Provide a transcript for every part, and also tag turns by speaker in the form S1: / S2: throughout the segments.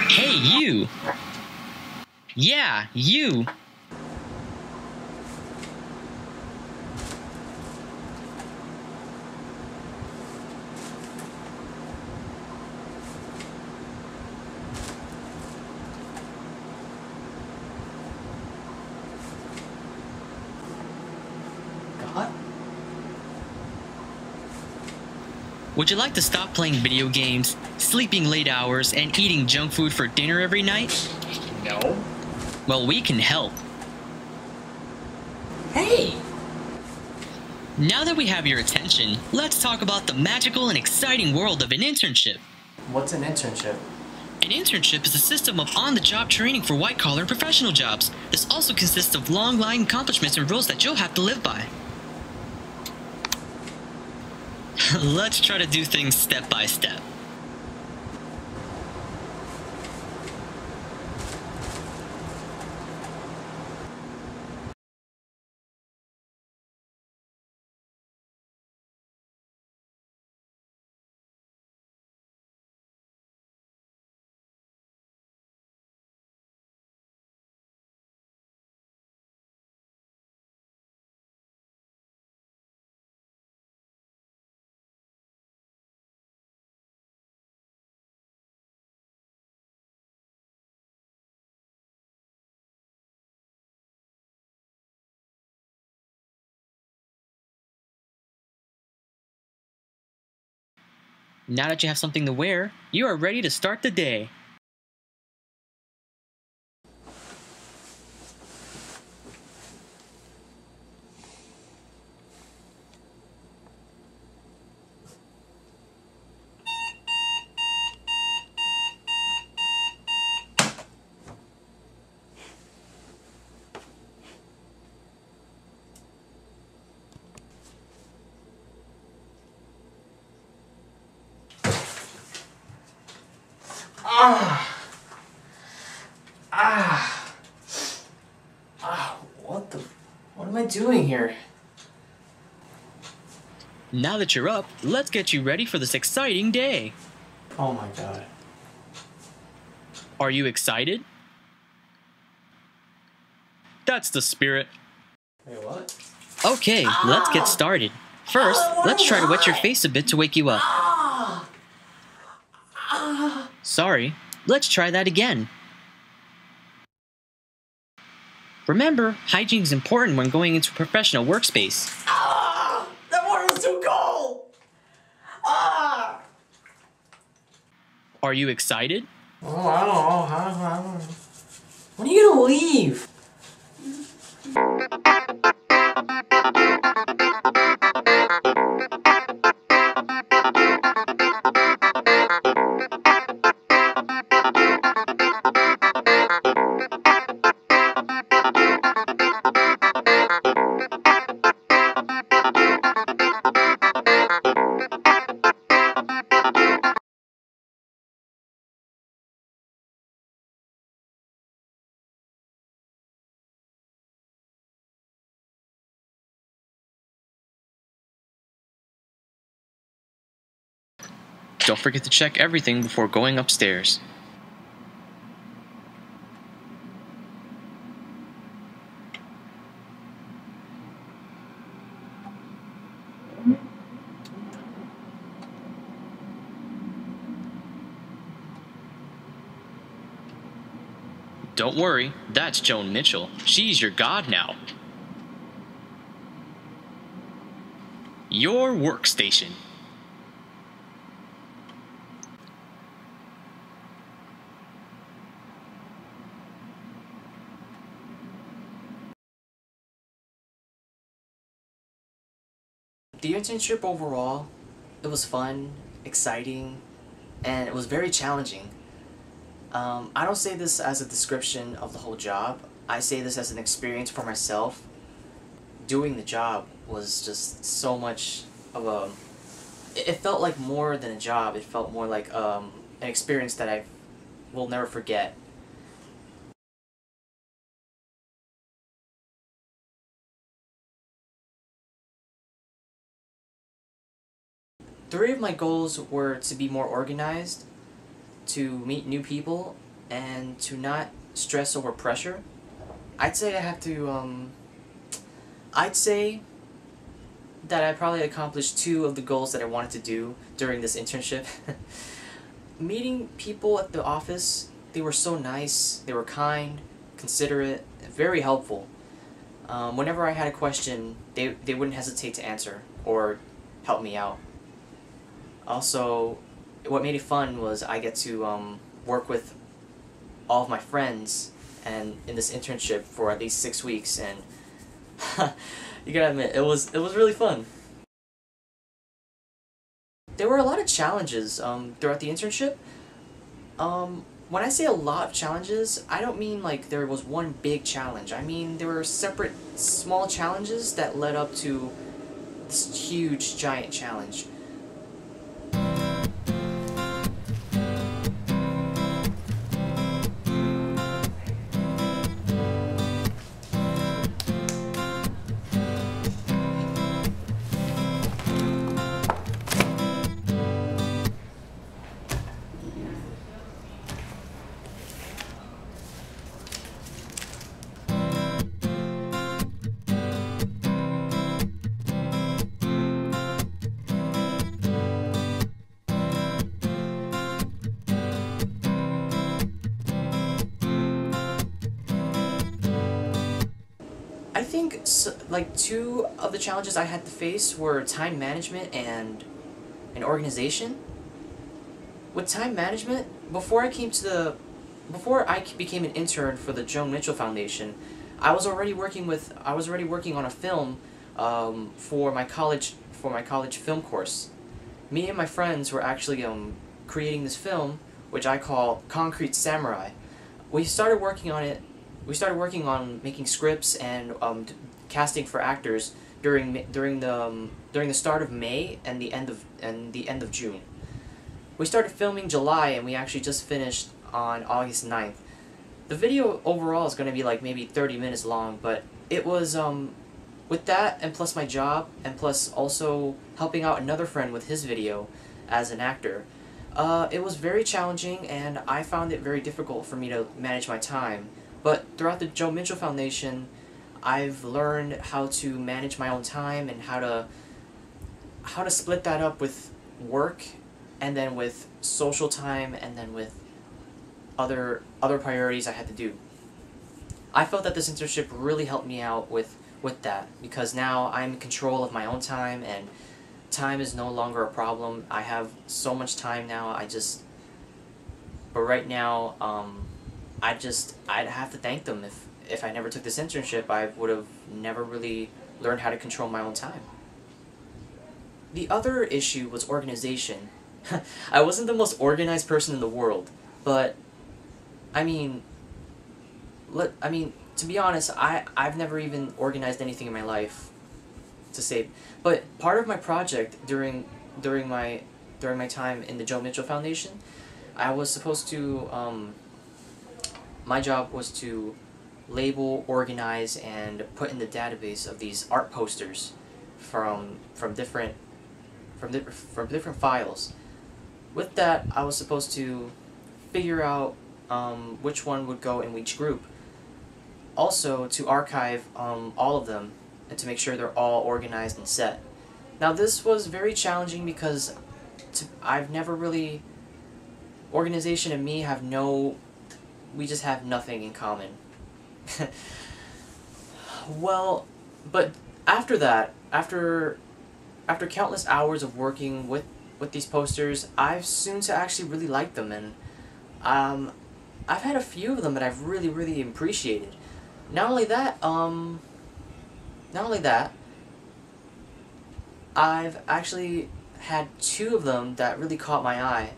S1: Hey, you! Yeah, you!
S2: God?
S1: Would you like to stop playing video games, sleeping late hours, and eating junk food for dinner every night?
S2: No.
S1: Well, we can help.
S2: Hey!
S1: Now that we have your attention, let's talk about the magical and exciting world of an internship.
S2: What's an internship?
S1: An internship is a system of on-the-job training for white-collar and professional jobs. This also consists of long-line accomplishments and rules that you'll have to live by. Let's try to do things step by step. Now that you have something to wear, you are ready to start the day.
S2: What am I doing here?
S1: Now that you're up, let's get you ready for this exciting day.
S2: Oh my God.
S1: Are you excited? That's the spirit.
S2: Wait, what?
S1: Okay, let's get started. First, let's try to wet your face a bit to wake you up. Sorry, let's try that again. Remember, hygiene is important when going into a professional workspace.
S2: That water was too cold!
S1: Are you excited?
S2: Oh, I don't know. When are you gonna leave?
S1: Don't forget to check everything before going upstairs. Don't worry, that's Joan Mitchell. She's your god now. Your workstation.
S2: The internship overall, it was fun, exciting, and it was very challenging. I don't say this as a description of the whole job. I say this as an experience for myself. doing the job was just so much of a... It felt like more than a job. It felt more like an experience that I will never forget. Three of my goals were to be more organized, to meet new people, and to not stress over pressure. I'd say I have to, I'd say that I probably accomplished two of the goals that I wanted to do during this internship. Meeting people at the office, they were so nice, they were kind, considerate, very helpful. Whenever I had a question, they wouldn't hesitate to answer or help me out. Also, what made it fun was I get to work with all of my friends and in this internship for at least 6 weeks, and you gotta admit, it was really fun. There were a lot of challenges throughout the internship. When I say a lot of challenges, I don't mean like there was one big challenge. I mean there were separate small challenges that led up to this huge giant challenge. I think like two of the challenges I had to face were time management and organization. With time management, before I became an intern for the Joan Mitchell Foundation, I was already working on a film for my college film course. Me and my friends were actually creating this film, which I call Concrete Samurai. We started working on it. We started working on making scripts and casting for actors during the start of May and the end of June. We started filming July, and we actually just finished on August 9th. The video overall is going to be like maybe 30 minutes long, but it was with that and plus my job and plus also helping out another friend with his video as an actor. It was very challenging, and I found it very difficult for me to manage my time. But throughout the Joan Mitchell Foundation, I've learned how to manage my own time and how to split that up with work, and then with social time, and then with other priorities I had to do. I felt that this internship really helped me out with that, because now I'm in control of my own time, and time is no longer a problem. I have so much time now. But right now, I'd have to thank them. If I never took this internship, I would have never really learned how to control my own time. The other issue was organization. I wasn't the most organized person in the world, but I mean, to be honest, I've never even organized anything in my life to say. But part of my project during my time in the Joan Mitchell Foundation, I was supposed to my job was to label, organize, and put in the database of these art posters from different files. With that, I was supposed to figure out which one would go in each group. Also, to archive all of them and to make sure they're all organized and set. Now, this was very challenging because I've never really... Organization and me have we just have nothing in common. Well, but after that, after countless hours of working with these posters, I've soon to actually really like them, and I've had a few of them that I've really appreciated. Not only that, I've actually had two of them that really caught my eye.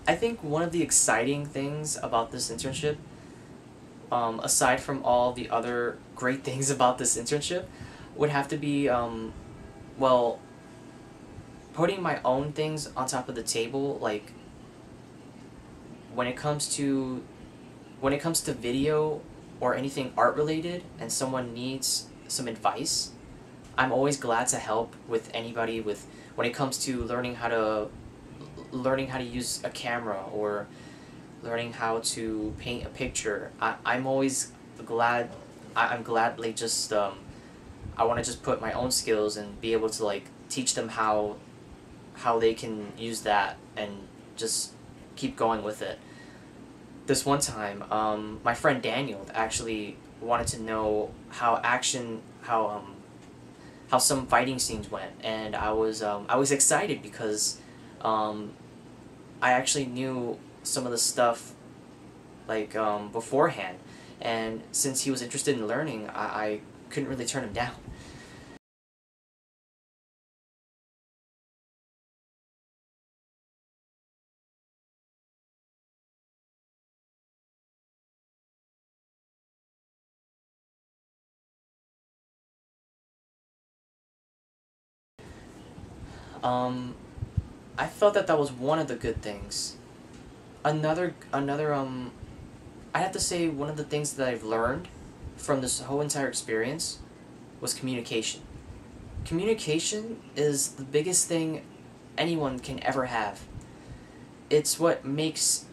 S2: I think one of the exciting things about this internship, aside from all the other great things about this internship, would have to be, well, putting my own things on top of the table. Like, when it comes to video or anything art related and someone needs some advice, I'm always glad to help with anybody with when it comes to learning how to use a camera or learning how to paint a picture. I'm always glad. I'm gladly just I want to just put my own skills and be able to like teach them how they can use that and just keep going with it. This one time, my friend Daniel actually wanted to know how some fighting scenes went, and I was excited because I actually knew some of the stuff like beforehand, and since he was interested in learning, I couldn't really turn him down. Um, I felt that was one of the good things. Another I have to say one of the things that I've learned from this whole entire experience was communication. Communication is the biggest thing anyone can ever have. It's what makes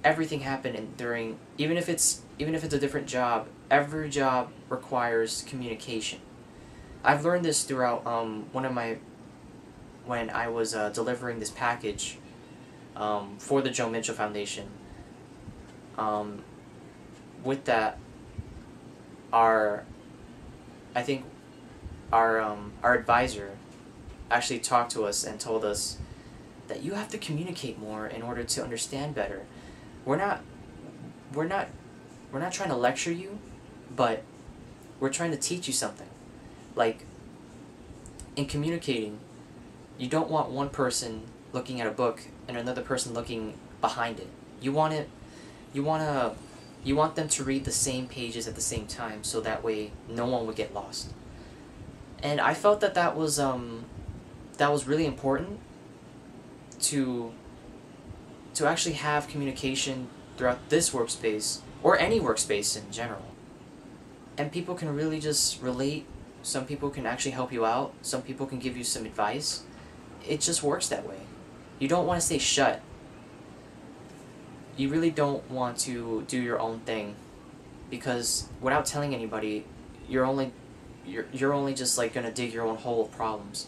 S2: everything happen during even if it's a different job, every job requires communication. I've learned this throughout when I was delivering this package for the Joan Mitchell Foundation. With that, I think our advisor actually talked to us and told us that you have to communicate more in order to understand better. We're not trying to lecture you, but we're trying to teach you something. Like, in communicating, you don't want one person looking at a book and another person looking behind it. You want them to read the same pages at the same time, so that way no one would get lost. And I felt that was really important to actually have communication throughout this workspace or any workspace in general. And people can really just relate. Some people can actually help you out. Some people can give you some advice. It just works that way. You don't want to stay shut. You really don't want to do your own thing, because without telling anybody, you're only just like gonna dig your own hole of problems.